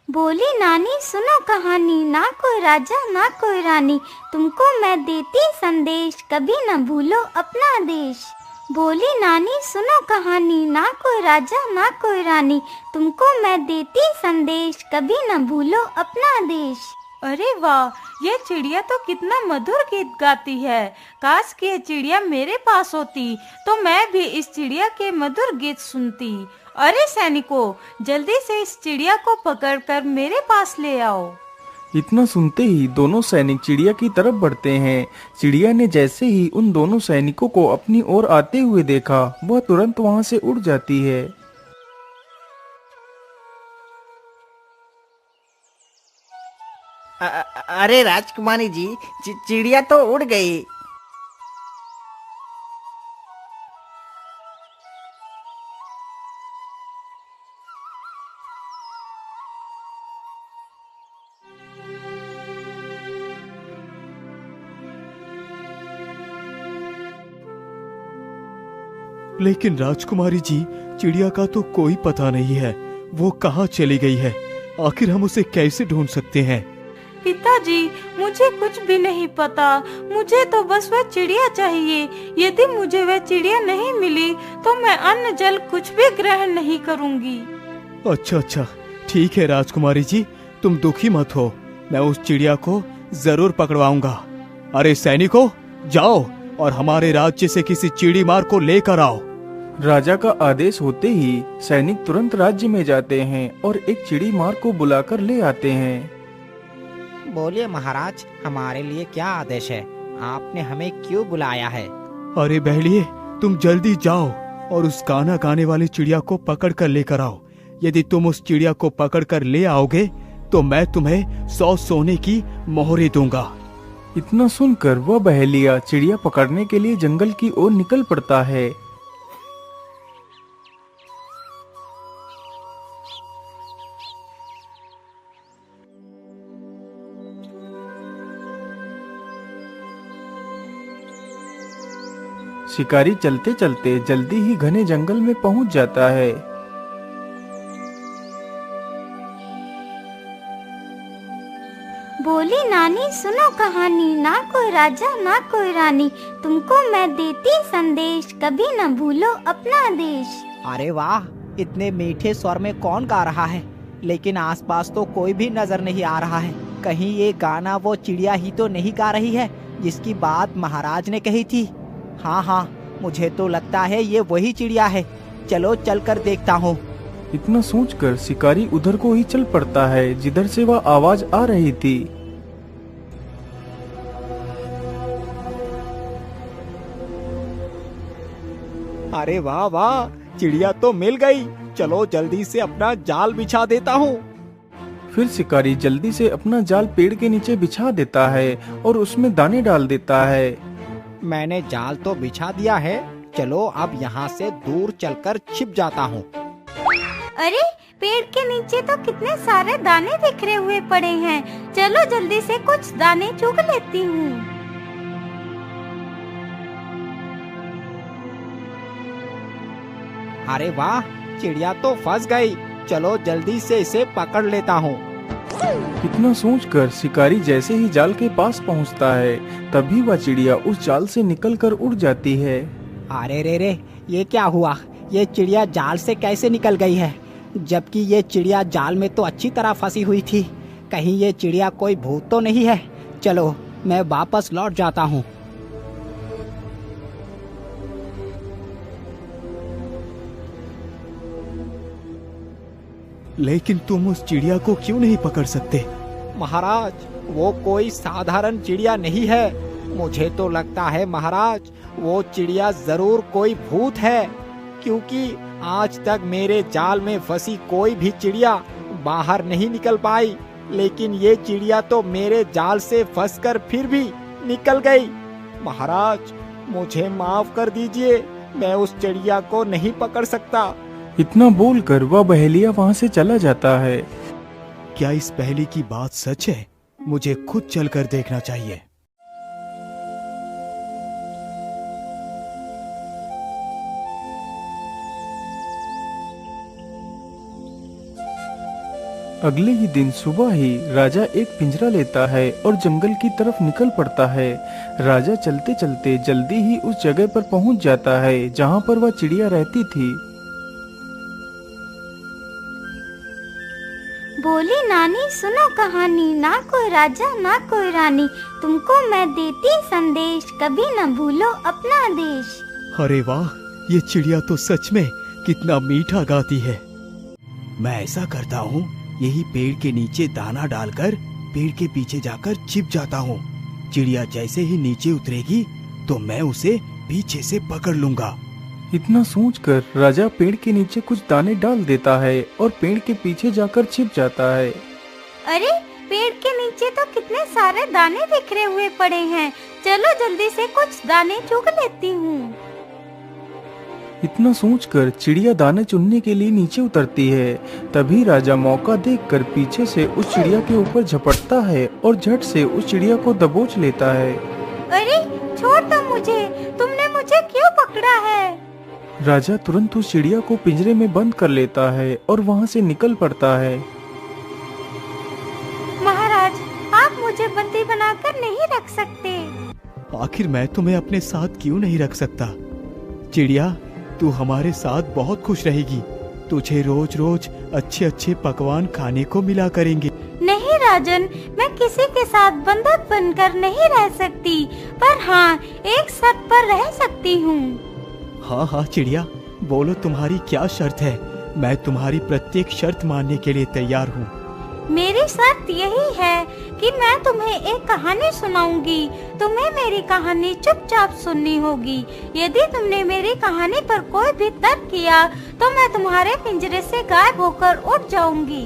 बोली नानी सुनो कहानी, ना कोई राजा ना कोई रानी, तुमको मैं देती संदेश, कभी न भूलो अपना देश। बोली नानी सुनो कहानी, ना कोई राजा ना कोई रानी, तुमको मैं देती संदेश, कभी न भूलो अपना देश। अरे वाह, ये चिड़िया तो कितना मधुर गीत गाती है। काश कि ये चिड़िया मेरे पास होती तो मैं भी इस चिड़िया के मधुर गीत सुनती। अरे सैनिकों, जल्दी से इस चिड़िया को पकड़कर मेरे पास ले आओ। इतना सुनते ही दोनों सैनिक चिड़िया की तरफ बढ़ते हैं। चिड़िया ने जैसे ही उन दोनों सैनिकों को अपनी ओर आते हुए देखा, वह तुरंत वहां से उड़ जाती है। अरे राजकुमारी जी, चिड़िया तो उड़ गई। लेकिन राजकुमारी जी, चिड़िया का तो कोई पता नहीं है। वो कहाँ चली गई है? आखिर हम उसे कैसे ढूंढ सकते हैं? पिताजी, मुझे कुछ भी नहीं पता। मुझे तो बस वह चिड़िया चाहिए। यदि मुझे वह चिड़िया नहीं मिली तो मैं अन्न जल कुछ भी ग्रहण नहीं करूंगी। अच्छा, ठीक है राजकुमारी जी, तुम दुखी मत हो। मैं उस चिड़िया को जरूर पकड़वाऊंगा। अरे सैनिकों, जाओ और हमारे राज्य से किसी चिड़ी मार को लेकर आओ। राजा का आदेश होते ही सैनिक तुरंत राज्य में जाते हैं और एक चिड़ी मार को बुलाकर ले आते हैं। बोलिए महाराज, हमारे लिए क्या आदेश है? आपने हमें क्यों बुलाया है? अरे बहलिए, तुम जल्दी जाओ और उस गाना गाने वाली चिड़िया को पकड़ कर लेकर आओ। यदि तुम उस चिड़िया को पकड़ कर ले आओगे तो मैं तुम्हें 100 सोने की मोहरें दूंगा। इतना सुनकर वह बहेलिया चिड़िया पकड़ने के लिए जंगल की ओर निकल पड़ता है। शिकारी चलते चलते जल्दी ही घने जंगल में पहुंच जाता है। बोली नानी सुनो कहानी, ना कोई राजा ना कोई रानी, तुमको मैं देती संदेश, कभी न भूलो अपना देश। अरे वाह, इतने मीठे स्वर में कौन गा रहा है? लेकिन आसपास तो कोई भी नजर नहीं आ रहा है। कहीं ये गाना वो चिड़िया ही तो नहीं गा रही है जिसकी बात महाराज ने कही थी? हाँ, मुझे तो लगता है ये वही चिड़िया है। चलो चलकर देखता हूँ। इतना सोचकर शिकारी उधर को ही चल पड़ता है जिधर से वह आवाज आ रही थी। अरे वाह वाह, चिड़िया तो मिल गई। चलो जल्दी से अपना जाल बिछा देता हूँ। फिर शिकारी जल्दी से अपना जाल पेड़ के नीचे बिछा देता है और उसमें दाने डाल देता है। मैंने जाल तो बिछा दिया है, चलो अब यहाँ से दूर चलकर छिप जाता हूँ। अरे पेड़ के नीचे तो कितने सारे दाने बिखरे हुए पड़े हैं। चलो जल्दी से कुछ दाने चुग लेती हूँ। अरे वाह, चिड़िया तो फंस गई। चलो जल्दी से इसे पकड़ लेता हूँ। इतना सोचकर शिकारी जैसे ही जाल के पास पहुंचता है, तभी वह चिड़िया उस जाल से निकलकर उड़ जाती है। अरे रे, ये क्या हुआ? ये चिड़िया जाल से कैसे निकल गई है? जबकि ये चिड़िया जाल में तो अच्छी तरह फंसी हुई थी। कहीं ये चिड़िया कोई भूत तो नहीं है? चलो मैं वापस लौट जाता हूँ। लेकिन तुम उस चिड़िया को क्यों नहीं पकड़ सकते? महाराज, वो कोई साधारण चिड़िया नहीं है। मुझे तो लगता है महाराज, वो चिड़िया जरूर कोई भूत है, क्योंकि आज तक मेरे जाल में फंसी कोई भी चिड़िया बाहर नहीं निकल पाई। लेकिन ये चिड़िया तो मेरे जाल से फंसकर फिर भी निकल गई। महाराज, मुझे माफ कर दीजिए, मैं उस चिड़िया को नहीं पकड़ सकता। इतना बोलकर वह बहेलिया वहां से चला जाता है। क्या इस पहेली की बात सच है? मुझे खुद चलकर देखना चाहिए। अगले ही दिन सुबह ही राजा एक पिंजरा लेता है और जंगल की तरफ निकल पड़ता है। राजा चलते चलते जल्दी ही उस जगह पर पहुंच जाता है जहां पर वह चिड़िया रहती थी। बोली नानी सुनो कहानी, ना कोई राजा ना कोई रानी, तुमको मैं देती संदेश, कभी न भूलो अपना देश। अरे वाह, ये चिड़िया तो सच में कितना मीठा गाती है। मैं ऐसा करता हूँ, यही पेड़ के नीचे दाना डालकर पेड़ के पीछे जाकर छिप जाता हूँ। चिड़िया जैसे ही नीचे उतरेगी तो मैं उसे पीछे से पकड़ लूंगा। इतना सोचकर राजा पेड़ के नीचे कुछ दाने डाल देता है और पेड़ के पीछे जाकर छिप जाता है। अरे पेड़ के नीचे तो कितने सारे दाने बिखरे हुए पड़े हैं, चलो जल्दी से कुछ दाने चुग लेती हूँ। इतना सोचकर चिड़िया दाने चुनने के लिए नीचे उतरती है। तभी राजा मौका देखकर पीछे से उस चिड़िया के ऊपर झपटता है और झट से उस चिड़िया को दबोच लेता है। अरे छोड़ दो मुझे, तुमने मुझे क्यों पकड़ा है? राजा तुरंत उस चिड़िया को पिंजरे में बंद कर लेता है और वहाँ से निकल पड़ता है। महाराज, आप मुझे बंदी बनाकर नहीं रख सकते। आखिर मैं तुम्हें अपने साथ क्यों नहीं रख सकता? चिड़िया, तू हमारे साथ बहुत खुश रहेगी। तुझे रोज रोज अच्छे अच्छे पकवान खाने को मिला करेंगे। नहीं राजन, मैं किसी के साथ बंधक बनकर नहीं रह सकती, पर हाँ एक शर्त पर रह सकती हूँ। हाँ हाँ चिड़िया, बोलो तुम्हारी क्या शर्त है? मैं तुम्हारी प्रत्येक शर्त मानने के लिए तैयार हूँ। मेरी शर्त यही है कि मैं तुम्हें एक कहानी सुनाऊंगी, तुम्हें मेरी कहानी चुपचाप सुननी होगी। यदि तुमने मेरी कहानी पर कोई भी तर्क किया तो मैं तुम्हारे पिंजरे से गायब होकर उड़ जाऊंगी।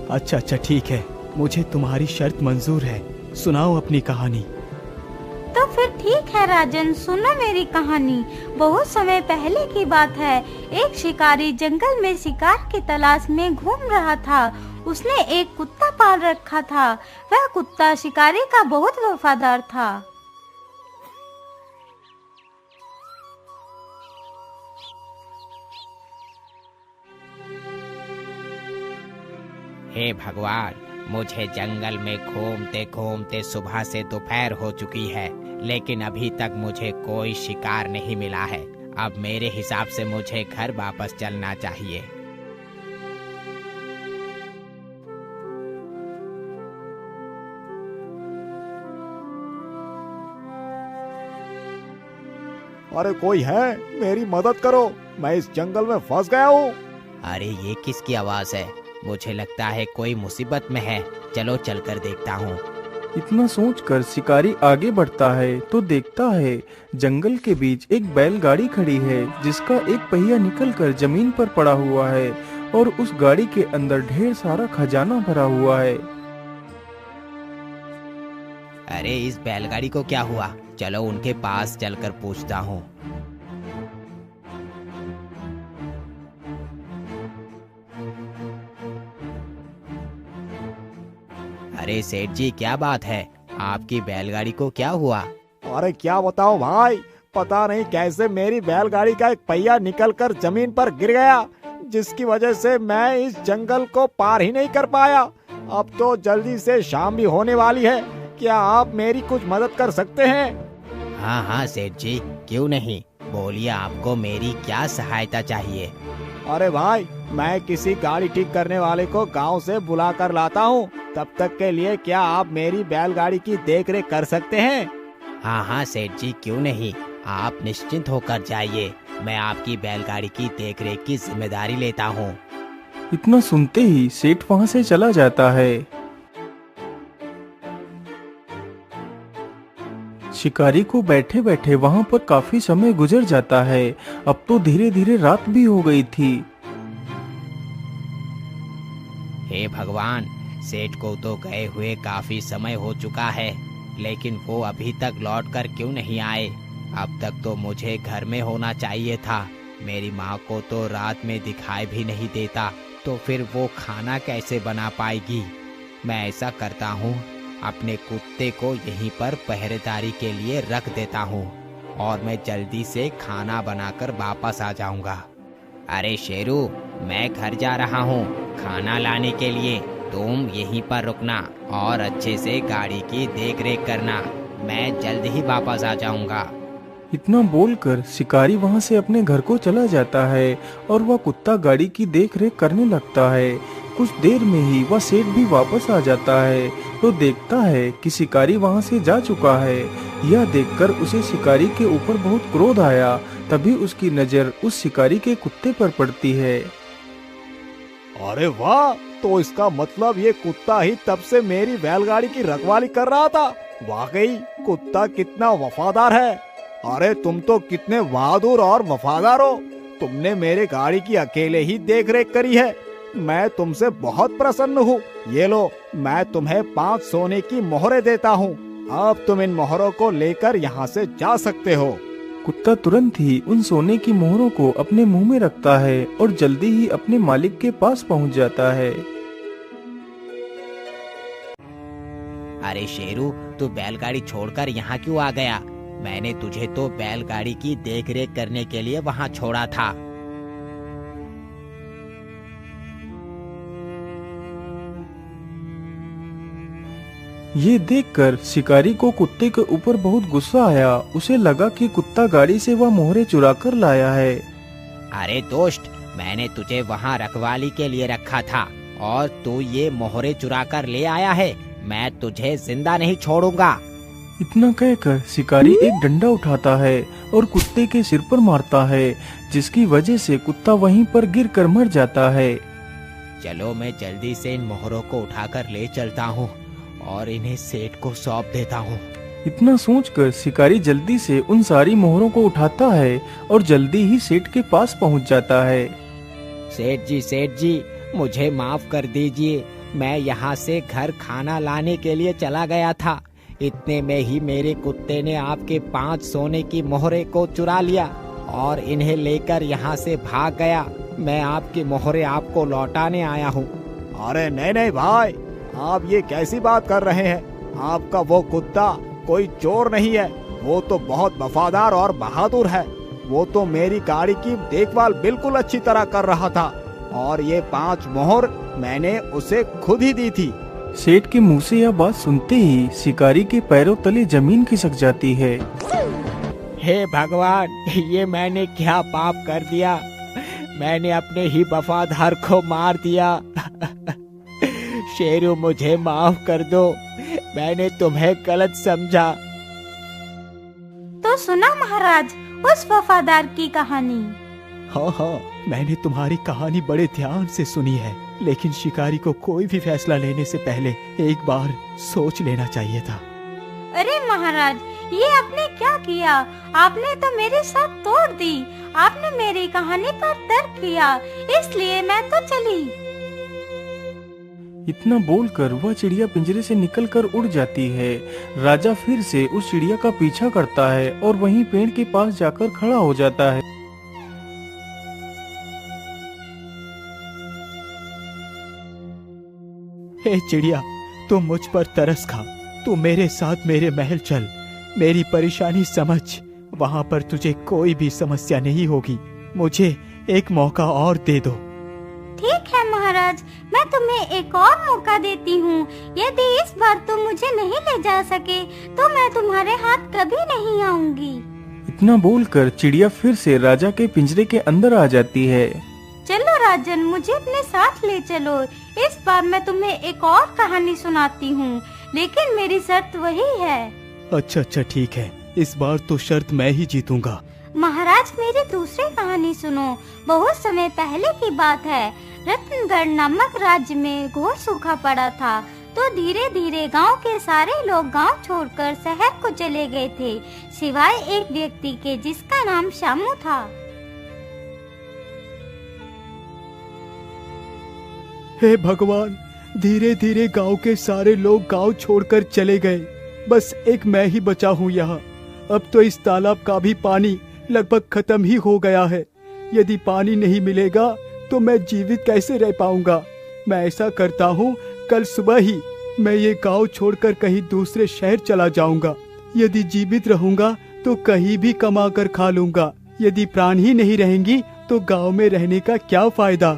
अच्छा अच्छा ठीक है, मुझे तुम्हारी शर्त मंजूर है। सुनाओ अपनी कहानी। तो फिर ठीक है राजन, सुनो मेरी कहानी। बहुत समय पहले की बात है। एक शिकारी जंगल में शिकार की तलाश में घूम रहा था। उसने एक कुत्ता पाल रखा था। वह कुत्ता शिकारी का बहुत वफादार था। हे भगवान, मुझे जंगल में घूमते घूमते सुबह से दोपहर हो चुकी है, लेकिन अभी तक मुझे कोई शिकार नहीं मिला है। अब मेरे हिसाब से मुझे घर वापस चलना चाहिए। अरे कोई है, मेरी मदद करो, मैं इस जंगल में फंस गया हूँ। अरे ये किसकी आवाज है? मुझे लगता है कोई मुसीबत में है। चलो चलकर देखता हूँ। इतना सोचकर शिकारी आगे बढ़ता है तो देखता है जंगल के बीच एक बैलगाड़ी खड़ी है जिसका एक पहिया निकलकर जमीन पर पड़ा हुआ है और उस गाड़ी के अंदर ढेर सारा खजाना भरा हुआ है। अरे इस बैलगाड़ी को क्या हुआ? चलो उनके पास चलकर पूछता हूँ। अरे सेठ जी, क्या बात है? आपकी बैलगाड़ी को क्या हुआ? अरे क्या बताऊं भाई, पता नहीं कैसे मेरी बैलगाड़ी का एक पहिया निकलकर जमीन पर गिर गया, जिसकी वजह से मैं इस जंगल को पार ही नहीं कर पाया। अब तो जल्दी से शाम भी होने वाली है, क्या आप मेरी कुछ मदद कर सकते हैं? हाँ हाँ सेठ जी, क्यों नहीं, बोलिए आपको मेरी क्या सहायता चाहिए? अरे भाई, मैं किसी गाड़ी ठीक करने वाले को गांव से बुला कर लाता हूँ। तब तक के लिए क्या आप मेरी बैलगाड़ी की देखरेख कर सकते हैं? हाँ हाँ सेठ जी, क्यों नहीं, आप निश्चिंत होकर जाइए। मैं आपकी बैलगाड़ी की देखरेख की जिम्मेदारी लेता हूँ। इतना सुनते ही सेठ वहाँ से चला जाता है। शिकारी को बैठे बैठे वहाँ पर काफी समय गुजर जाता है। अब तो धीरे धीरे रात भी हो गई थी। हे भगवान, सेठ को तो गए हुए काफी समय हो चुका है, लेकिन वो अभी तक लौट कर क्यों नहीं आए? अब तक तो मुझे घर में होना चाहिए था। मेरी माँ को तो रात में दिखाई भी नहीं देता, तो फिर वो खाना कैसे बना पाएगी? मैं ऐसा करता हूँ, अपने कुत्ते को यहीं पर पहरेदारी के लिए रख देता हूँ और मैं जल्दी से खाना बनाकर वापस आ जाऊंगा। अरे शेरू, मैं घर जा रहा हूँ खाना लाने के लिए। तुम यहीं पर रुकना और अच्छे से गाड़ी की देख रेख करना। मैं जल्द ही वापस आ जाऊंगा। इतना बोलकर शिकारी वहां से अपने घर को चला जाता है और वह कुत्ता गाड़ी की देख रेख करने लगता है। कुछ देर में ही वह सेठ भी वापस आ जाता है तो देखता है कि शिकारी वहां से जा चुका है। यह देखकर उसे शिकारी के ऊपर बहुत क्रोध आया। तभी उसकी नजर उस शिकारी के कुत्ते पर पड़ती है। अरे वाह, तो इसका मतलब ये कुत्ता ही तब से मेरी बैलगाड़ी की रखवाली कर रहा था। वाकई कुत्ता कितना वफादार है। अरे तुम तो कितने बहादुर और वफादार हो। तुमने मेरे गाड़ी की अकेले ही देख रेख करी है। मैं तुमसे बहुत प्रसन्न हूँ। ये लो, मैं तुम्हें 5 सोने की मोहरें देता हूँ। अब तुम इन मोहरों को लेकर यहाँ से जा सकते हो। कुत्ता तुरंत ही उन सोने की मोहरों को अपने मुंह में रखता है और जल्दी ही अपने मालिक के पास पहुंच जाता है। अरे शेरू, तू बैलगाड़ी छोड़कर यहाँ क्यों आ गया? मैंने तुझे तो बैलगाड़ी की देखरेख करने के लिए वहाँ छोड़ा था। ये देखकर शिकारी को कुत्ते के ऊपर बहुत गुस्सा आया। उसे लगा कि कुत्ता गाड़ी से वह मोहरे चुरा कर लाया है। अरे दोस्त, मैंने तुझे वहाँ रखवाली के लिए रखा था और तू ये मोहरे चुरा कर ले आया है। मैं तुझे जिंदा नहीं छोड़ूंगा। इतना कहकर शिकारी एक डंडा उठाता है और कुत्ते के सिर पर मारता है, जिसकी वजह से कुत्ता वहीं पर गिरकर मर जाता है। चलो, मैं जल्दी से इन मोहरों को उठाकर ले चलता हूँ और इन्हें सेठ को सौंप देता हूँ। इतना सोचकर शिकारी जल्दी से उन सारी मोहरों को उठाता है और जल्दी ही सेठ के पास पहुँच जाता है। सेठ जी, मुझे माफ कर दीजिए। मैं यहाँ से घर खाना लाने के लिए चला गया था। इतने में ही मेरे कुत्ते ने आपके 5 सोने की मोहरे को चुरा लिया और इन्हें लेकर यहाँ से भाग गया। मैं आपकी मोहरे आपको लौटाने आया हूँ। अरे नहीं नहीं भाई, आप ये कैसी बात कर रहे हैं? आपका वो कुत्ता कोई चोर नहीं है। वो तो बहुत वफादार और बहादुर है। वो तो मेरी गाड़ी की देखभाल बिल्कुल अच्छी तरह कर रहा था और ये 5 मोहर मैंने उसे खुद ही दी थी। सेठ के मुंह से यह बात सुनते ही शिकारी के पैरों तले जमीन खिसक जाती है। हे भगवान, ये मैंने क्या पाप कर दिया? मैंने अपने ही वफादार को मार दिया। शेरू, मुझे माफ कर दो। मैंने तुम्हें गलत समझा। तो सुना महाराज उस वफादार की कहानी? हाँ, मैंने तुम्हारी कहानी बड़े ध्यान से सुनी है, लेकिन शिकारी को कोई भी फैसला लेने से पहले एक बार सोच लेना चाहिए था। अरे महाराज, ये आपने क्या किया? आपने तो मेरी साथ तोड़ दी। आपने मेरी कहानी पर तर्क किया, इसलिए मैं तो चली। इतना बोलकर वह चिड़िया पिंजरे से निकलकर उड़ जाती है। राजा फिर से उस चिड़िया का पीछा करता है और वहीं पेड़ के पास जाकर खड़ा हो जाता है। हे चिड़िया, तू मुझ पर तरस खा। तू मेरे साथ मेरे महल चल, मेरी परेशानी समझ। वहाँ पर तुझे कोई भी समस्या नहीं होगी। मुझे एक मौका और दे दो। ठीक है महाराज, मैं तुम्हें एक और मौका देती हूँ। यदि इस बार तुम मुझे नहीं ले जा सके तो मैं तुम्हारे हाथ कभी नहीं आऊंगी। इतना बोलकर चिड़िया फिर से राजा के पिंजरे के अंदर आ जाती है। चलो राजन, मुझे अपने साथ ले चलो। इस बार मैं तुम्हें एक और कहानी सुनाती हूँ, लेकिन मेरी शर्त वही है। अच्छा, ठीक है। इस बार तो शर्त मैं ही जीतूंगा। महाराज, मेरी दूसरी कहानी सुनो। बहुत समय पहले की बात है। रत्नगढ़ नामक राज्य में घोर सूखा पड़ा था। तो धीरे धीरे गांव के सारे लोग गांव छोड़कर शहर को चले गए थे, सिवाय एक व्यक्ति के जिसका नाम शामू था। हे भगवान, धीरे धीरे गांव के सारे लोग गांव छोड़कर चले गए। बस एक मैं ही बचा हूँ यहाँ। अब तो इस तालाब का भी पानी लगभग खत्म ही हो गया है। यदि पानी नहीं मिलेगा तो मैं जीवित कैसे रह पाऊंगा? मैं ऐसा करता हूँ, कल सुबह ही मैं ये गांव छोड़कर कहीं दूसरे शहर चला जाऊंगा। यदि जीवित रहूंगा तो कहीं भी कमा कर खा लूंगा। यदि प्राण ही नहीं रहेंगी तो गांव में रहने का क्या फायदा?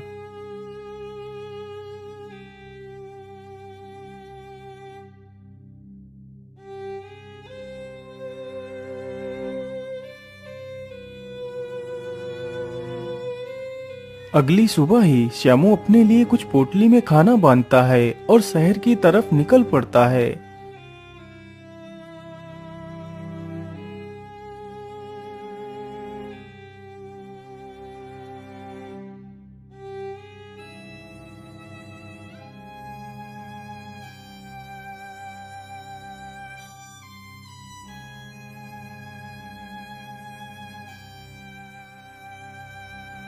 अगली सुबह ही श्यामू अपने लिए कुछ पोटली में खाना बांधता है और शहर की तरफ निकल पड़ता है।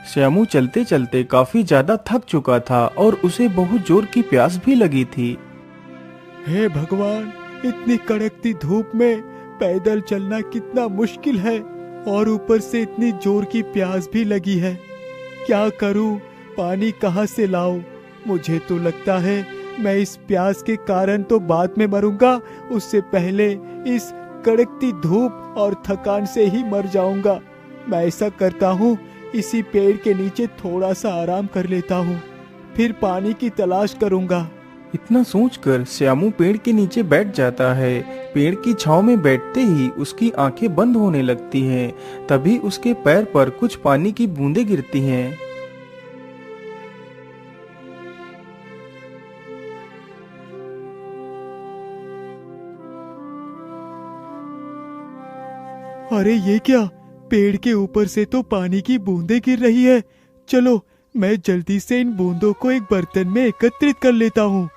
श्यामू चलते चलते काफी ज्यादा थक चुका था और उसे बहुत जोर की प्यास भी लगी थी। हे भगवान, इतनी कड़कती धूप में पैदल चलना कितना मुश्किल है और ऊपर से इतनी जोर की प्यास भी लगी है। क्या करूं? पानी कहां से लाऊं? मुझे तो लगता है मैं इस प्यास के कारण तो बाद में मरूंगा, उससे पहले इस कड़कती धूप और थकान से ही मर जाऊंगा। मैं ऐसा करता हूँ, इसी पेड़ के नीचे थोड़ा सा आराम कर लेता हूँ, फिर पानी की तलाश करूंगा। इतना सोचकर श्यामू पेड़ के नीचे बैठ जाता है। पेड़ की छांव में बैठते ही उसकी आंखें बंद होने लगती हैं। तभी उसके पैर पर कुछ पानी की बूंदें गिरती हैं। अरे ये क्या? पेड़ के ऊपर से तो पानी की बूंदें गिर रही है। चलो, मैं जल्दी से इन बूंदों को एक बर्तन में एकत्रित कर लेता हूँ।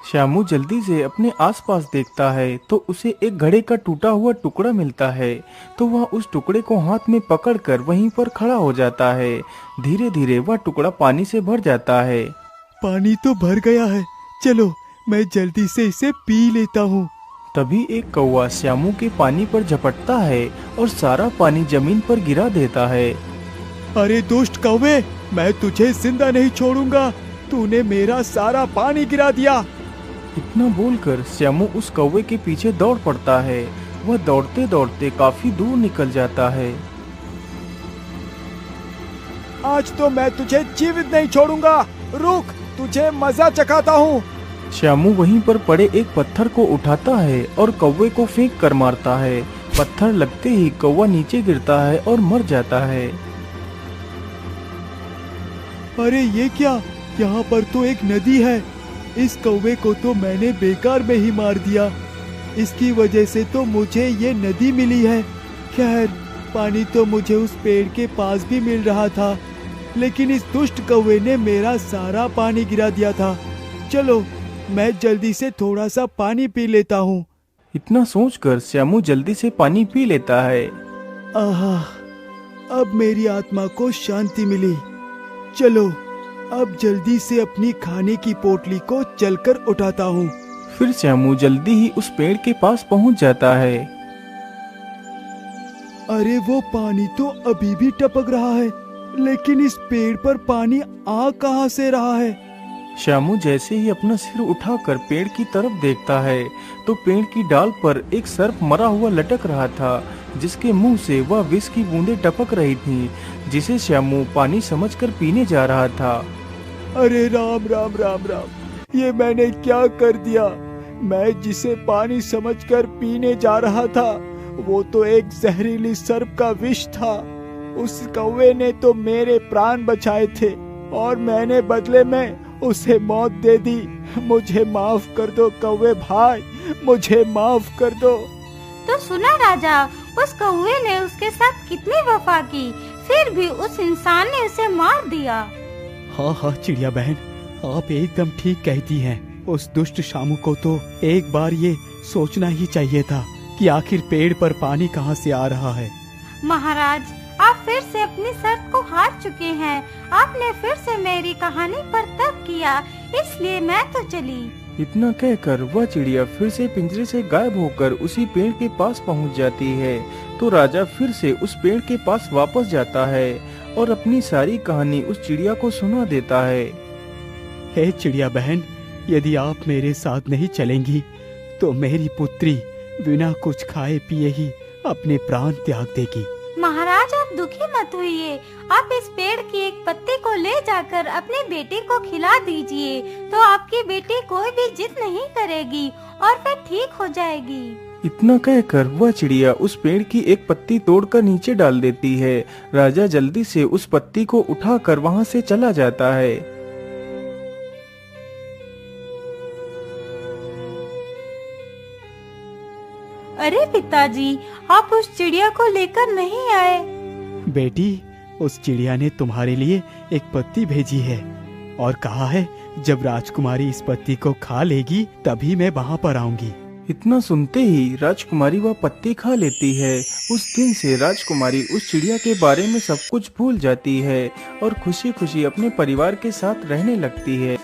श्यामू जल्दी से अपने आसपास देखता है तो उसे एक घड़े का टूटा हुआ टुकड़ा मिलता है। तो वह उस टुकड़े को हाथ में पकड़कर वहीं पर खड़ा हो जाता है। धीरे धीरे वह टुकड़ा पानी से भर जाता है। पानी तो भर गया है, चलो मैं जल्दी से इसे पी लेता हूँ। तभी एक कौवा श्यामू के पानी पर झपटता है और सारा पानी जमीन पर गिरा देता है। अरे दुष्ट कौवे, मैं तुझे जिंदा नहीं छोड़ूंगा, तूने मेरा सारा पानी गिरा दिया। इतना बोलकर श्यामू उस कौवे के पीछे दौड़ पड़ता है। वह दौड़ते दौड़ते काफी दूर निकल जाता है। आज तो मैं तुझे जीवित नहीं छोड़ूंगा, रुक, तुझे मजा चखाता हूँ। श्यामू वहीं पर पड़े एक पत्थर को उठाता है और कौवे को फेंक कर मारता है। पत्थर लगते ही कौवा नीचे गिरता है और मर जाता है। अरे ये क्या? यहाँ पर तो एक नदी है। इस कौवे को तो मैंने बेकार में ही मार दिया। इसकी वजह से तो मुझे ये नदी मिली है। खैर, पानी तो मुझे उस पेड़ के पास भी मिल रहा था, लेकिन इस दुष्ट कौवे ने मेरा सारा पानी गिरा दिया था। चलो, मैं जल्दी से थोड़ा सा पानी पी लेता हूँ। इतना सोचकर श्यामू जल्दी से पानी पी लेता है। आहा, अब मेरी आत्मा को शांति मिली। चलो, अब जल्दी से अपनी खाने की पोटली को चलकर उठाता हूँ। फिर श्यामू जल्दी ही उस पेड़ के पास पहुँच जाता है। अरे वो पानी तो अभी भी टपक रहा है, लेकिन इस पेड़ पर पानी आ कहाँ से रहा है? श्यामू जैसे ही अपना सिर उठाकर पेड़ की तरफ देखता है तो पेड़ की डाल पर एक सर्प मरा हुआ लटक रहा था, जिसके मुंह से वह विष की बूंदें टपक रही थीं, जिसे श्यामू पानी समझकर पीने जा रहा था। अरे राम राम राम राम, ये मैंने क्या कर दिया? मैं जिसे पानी समझकर पीने जा रहा था वो तो एक जहरीली सर्प का विष था। उस कौवे ने तो मेरे प्राण बचाए थे और मैंने बदले में उसे मौत दे दी। मुझे माफ कर दो कौवे भाई, मुझे माफ कर दो। तो सुना राजा, उस कौवे ने उसके साथ कितनी वफा की, फिर भी उस इंसान ने उसे मार दिया। हाँ हाँ चिड़िया बहन, आप एकदम ठीक कहती हैं। उस दुष्ट शामू को तो एक बार ये सोचना ही चाहिए था कि आखिर पेड़ पर पानी कहाँ से आ रहा है। महाराज, आप फिर से अपनी शर्त को हार चुके हैं। आपने फिर से मेरी कहानी पर तर्क किया, इसलिए मैं तो चली। इतना कहकर वह चिड़िया फिर से पिंजरे से गायब होकर उसी पेड़ के पास पहुंच जाती है। तो राजा फिर से उस पेड़ के पास वापस जाता है और अपनी सारी कहानी उस चिड़िया को सुना देता है। हे चिड़िया बहन, यदि आप मेरे साथ नहीं चलेंगी तो मेरी पुत्री बिना कुछ खाए पिए ही अपने प्राण त्याग देगी। महाराज, आप दुखी मत होइए। आप इस पेड़ की एक पत्ती को ले जाकर अपने बेटे को खिला दीजिए, तो आपकी बेटी कोई भी जिद नहीं करेगी और वह ठीक हो जाएगी। इतना कहकर वह चिड़िया उस पेड़ की एक पत्ती तोड़कर नीचे डाल देती है। राजा जल्दी से उस पत्ती को उठाकर वहां से चला जाता है। अरे पिताजी, आप उस चिड़िया को लेकर नहीं आए। बेटी, उस चिड़िया ने तुम्हारे लिए एक पत्ती भेजी है और कहा है जब राजकुमारी इस पत्ती को खा लेगी तभी मैं वहाँ पर आऊंगी। इतना सुनते ही राजकुमारी वह पत्ती खा लेती है। उस दिन से राजकुमारी उस चिड़िया के बारे में सब कुछ भूल जाती है और खुशी खुशी अपने परिवार के साथ रहने लगती है।